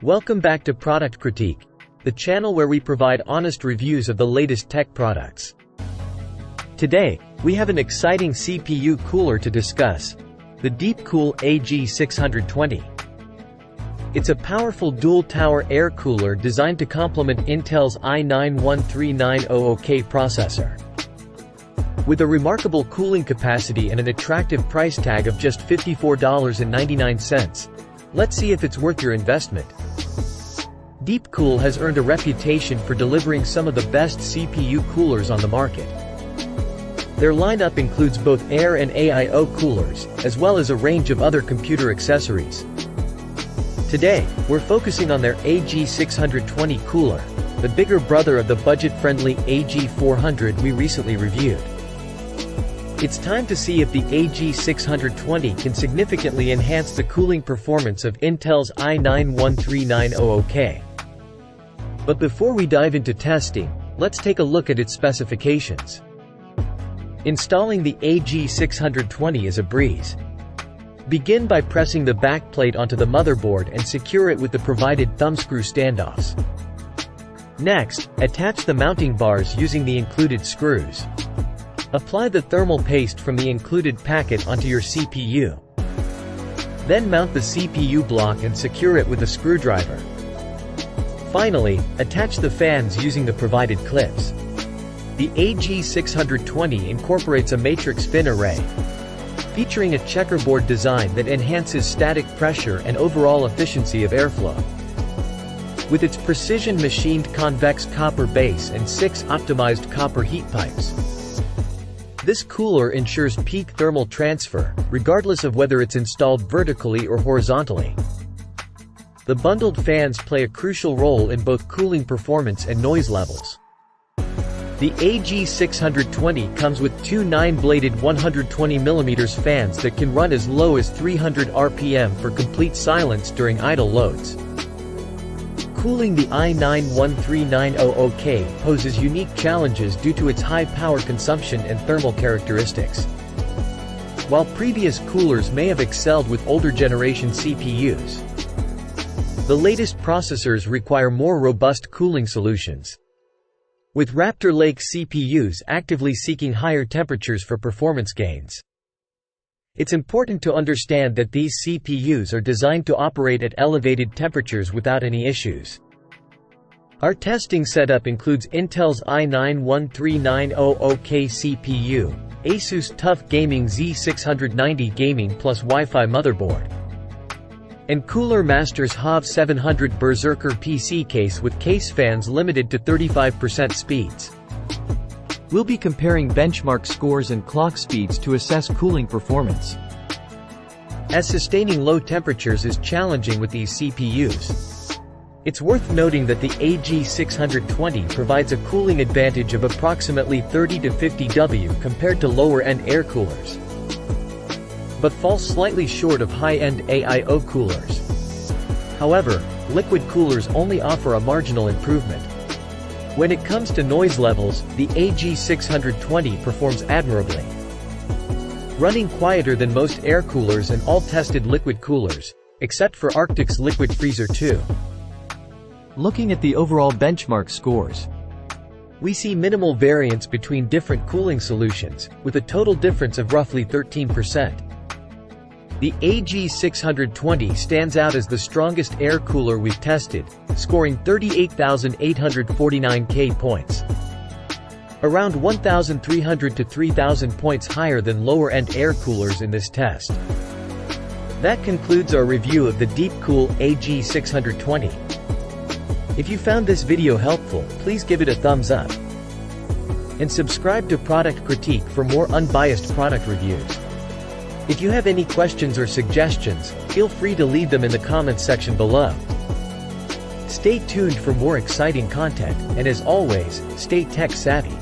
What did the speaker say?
Welcome back to Product Critique, the channel where we provide honest reviews of the latest tech products. Today, we have an exciting CPU cooler to discuss, the DeepCool AG620. It's a powerful dual-tower air cooler designed to complement Intel's i9-13900K processor. With a remarkable cooling capacity and an attractive price tag of just $54.99, let's see if it's worth your investment. DeepCool has earned a reputation for delivering some of the best CPU coolers on the market. Their lineup includes both air and AIO coolers, as well as a range of other computer accessories. Today, we're focusing on their AG620 cooler, the bigger brother of the budget-friendly AG400 we recently reviewed. It's time to see if the AG620 can significantly enhance the cooling performance of Intel's i9-13900K. But before we dive into testing, let's take a look at its specifications. Installing the AG620 is a breeze. Begin by pressing the backplate onto the motherboard and secure it with the provided thumbscrew standoffs. Next, attach the mounting bars using the included screws. Apply the thermal paste from the included packet onto your CPU. Then mount the CPU block and secure it with a screwdriver. Finally, attach the fans using the provided clips. The AG620 incorporates a matrix fin array, featuring a checkerboard design that enhances static pressure and overall efficiency of airflow. With its precision machined convex copper base and 6 optimized copper heat pipes, this cooler ensures peak thermal transfer, regardless of whether it's installed vertically or horizontally. The bundled fans play a crucial role in both cooling performance and noise levels. The AG620 comes with two 9-bladed 120mm fans that can run as low as 300 RPM for complete silence during idle loads. Cooling the i9-13900K poses unique challenges due to its high power consumption and thermal characteristics. While previous coolers may have excelled with older generation CPUs, the latest processors require more robust cooling solutions, with Raptor Lake CPUs actively seeking higher temperatures for performance gains. It's important to understand that these CPUs are designed to operate at elevated temperatures without any issues. Our testing setup includes Intel's i9-13900K CPU, Asus TUF Gaming Z690 Gaming plus Wi-Fi motherboard, and Cooler Master's HAV700 Berserker PC case with case fans limited to 35% speeds. We'll be comparing benchmark scores and clock speeds to assess cooling performance, as sustaining low temperatures is challenging with these CPUs. It's worth noting that the AG620 provides a cooling advantage of approximately 30 to 50 W compared to lower-end air coolers, but falls slightly short of high-end AIO coolers. However, liquid coolers only offer a marginal improvement. When it comes to noise levels, the AG620 performs admirably, running quieter than most air coolers and all tested liquid coolers, except for Arctic's Liquid Freezer 2. Looking at the overall benchmark scores, we see minimal variance between different cooling solutions, with a total difference of roughly 13%. The AG620 stands out as the strongest air cooler we've tested, scoring 38,849 K points, around 1,300 to 3,000 points higher than lower-end air coolers in this test. That concludes our review of the DeepCool AG620. If you found this video helpful, please give it a thumbs up, and subscribe to Product Critique for more unbiased product reviews. If you have any questions or suggestions, feel free to leave them in the comments section below. Stay tuned for more exciting content, and as always, stay tech savvy.